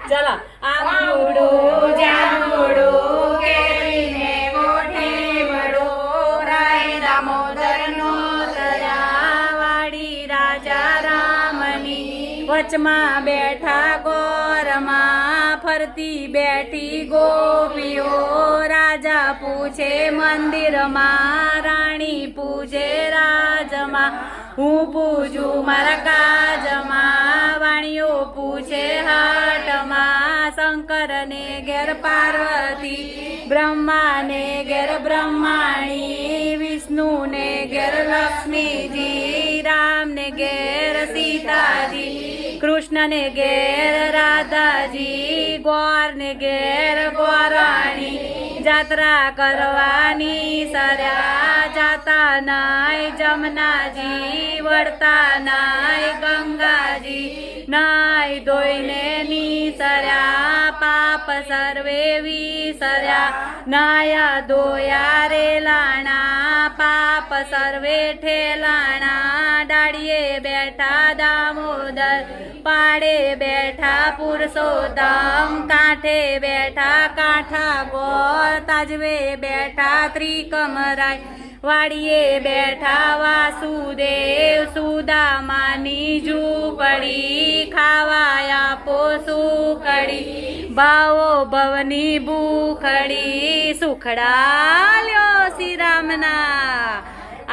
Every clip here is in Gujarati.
ચલો આંબુડું જાંબુડું કેરીને કોઠી વડું રાય દામોદરનો તરા વાડી રાજા રામની વચમાં બેઠા ગોરમાં ફરતી બેઠી ગોપીઓ રાજા પૂછે મંદિરમાં રાણી પૂજે રાજમાં હું પૂજું મારા કાજમાં વાણીઓ પૂછે હાટમાં શંકરને ઘેર પાર્વતી બ્રહ્માને ઘેર બ્રહ્માણી વિષ્ણુને ઘેર લક્ષ્મીજી રામને ઘેર સીતાજી કૃષ્ણને ઘેર રાધાજી ગોરને ઘેર ગોરાણી જાત્રા કરવાની સર્યા જાતા નાય જમનાજી વળતા નાય ગંગાજી નાય ધોઈને નીસર્યા પાપ સર્વે વિસર્યા નાયા ધોયા રે લાણા પાપ સર્વે ઠેલાણા ડાળીએ બેઠા દામોદર પાડે બેઠા પુરુષોત્તમ કાંઠે બેઠા કાંઠા ગોર તાજવે બેઠા ત્રિકમરાય વાડીએ બેઠા વાસુદેવ સુદામાની ઝૂંપડી ખાવા આપો સુખડી ભાવો ભવની ભૂખડી સુખડા લ્યો શ્રી રામના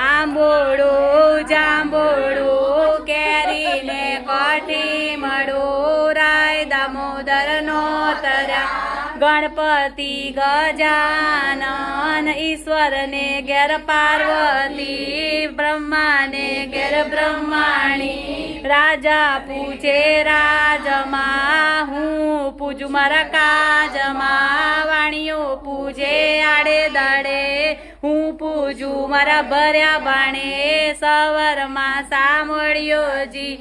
આંબોડું જાંબોડું કેરીને કોઠી મળું રાય દામોદરનો તર્યા ગણપતિ ગજાનન ઈશ્વરને ઘેર પાર્વતી બ્રહ્માને ઘેર બ્રહ્માણી રાજા પૂછે રાજમાં હું પૂજું મારા કાજમાં વાણીઓ પૂજે આડે દાડે હું પૂજું મારા ભર્યા બાણે સવારમાં સાંભળ્યોજી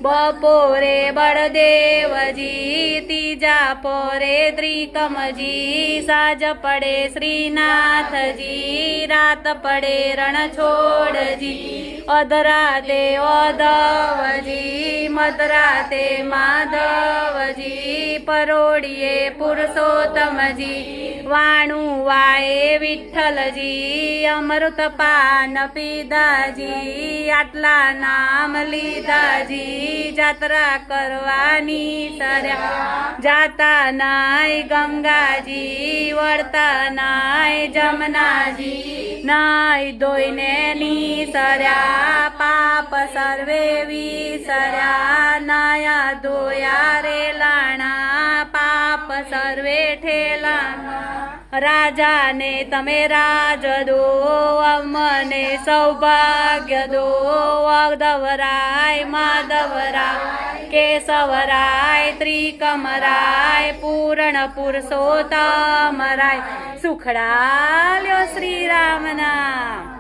બપોરે બળદેવજી ત્રીજા પોરે ત્રિકમજી સાજ પડે શ્રીનાથજી રાત પડે રણછોડજી અધરાતે ઓધવજી મધરાતે માધવજી પરોડીએ પુરુષોત્તમજી વાણું વાએ વિઠ્ઠલજી અમૃત પાન પીધાજી આટલા નામ લીધાજી જાત્રા કરવાની સર્યા જાતા નાય ગંગાજી વળતા નાય જમનાજી નાય ધોઈને નીસર્યા પાપ સર્વે વિસર્યા નાયા ધોયા રે લાણા પાપ સર્વે ઠેલાણા રાજાને તમે રાજ દો અમને સૌભાગ્ય દો અધવરાય માધવરાય કેશવરાય ત્રિકમરાય પૂર્ણ પુરુષોત્તમરાય સુખડા લ્યો શ્રી રામના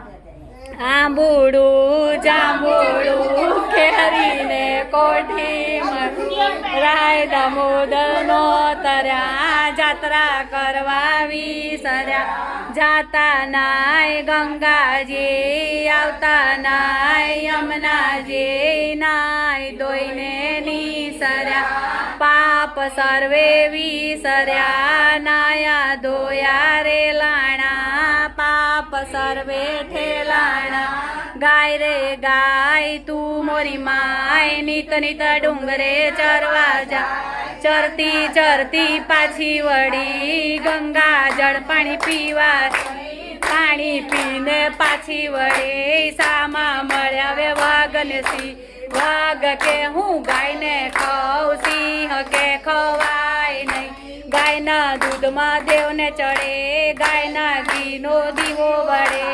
આંબુડું જાંબુડું કેરીને કોઠી રાય દામોદરનો તર્યા જાત્રા કરવા વિસર્યા જાતા નાય ગંગાજી આવતા નાય યમુનાજી નાય ધોઈને નીસર્યા પાપ સર્વે વિસર્યા નાયા ધોયા રે લાણા પાપ સર્વે ઠેલાણા ગાય રે ગાય તું મોરી માય નીત નીત ડુંગરે ચરવા જા ચરતી ચરતી પાછી વળી ગંગા જળ પાણી પીવા પાણી પીને પાછી વળી સામા મળ્યા વે વાઘને સિંહ વાઘ કે હું ગાયને ખાઉં સિંહ કે ખવાય નહીં ગાયના દૂધમાં દેવને ચડે ગાયના ઘીનો દીવો વળે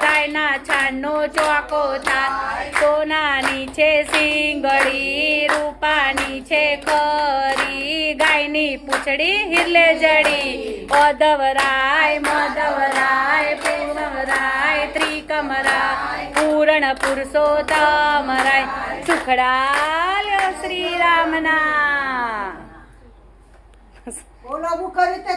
ગાયના છાણનો ચોકો થાય સોનાની છે સિંગડી રૂપાની છે ખરી ગાયની પૂંછડી હિરલે જડી ઓધવરાય મધવરાય પૂર્ણવરાય ત્રિકમરાય પૂર્ણ પુરુષોત્તમરાય સુખડા લ્યો શ્રી રામના બોલાવું કરી તે